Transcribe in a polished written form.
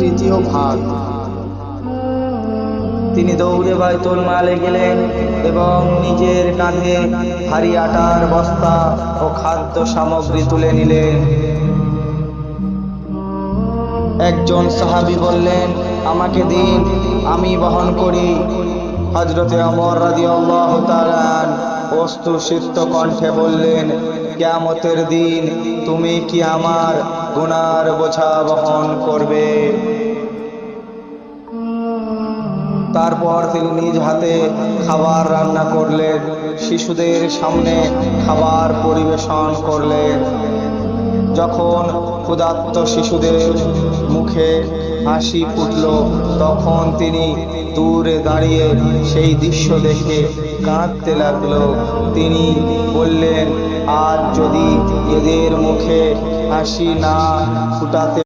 তৃতীয় ভাগ। তিনি দৌড়ে বাইতুল মালে গেলেন এবং নিজের কাঁধে ভারী আটার বস্তা ও খাদ্য সামগ্রী তুলে নিলেন। একজন সাহাবী বললেন, আমাকে দিন, আমি বহন করি। হযরতে ওমর রাদিয়াল্লাহু তাআলা অশ্রুসিক্ত কণ্ঠে বললেন, কিয়ামতের দিন তুমি কি আমার গুনার বোঝা বহন করবে? তারপর তিনি নিজ হাতে খাবার রান্না করলেন, শিশুদের সামনে খাবার পরিবেশন করলেন। যখন ক্ষুধার্ত শিশুদের মুখে হাসি ফুটল, তখন তিনি দূরে দাঁড়িয়ে সেই দৃশ্য দেখে কাঁদতে লাগলো। তিনি বললেন, আজ যদি এদের মুখে হাসি না ফুটাতে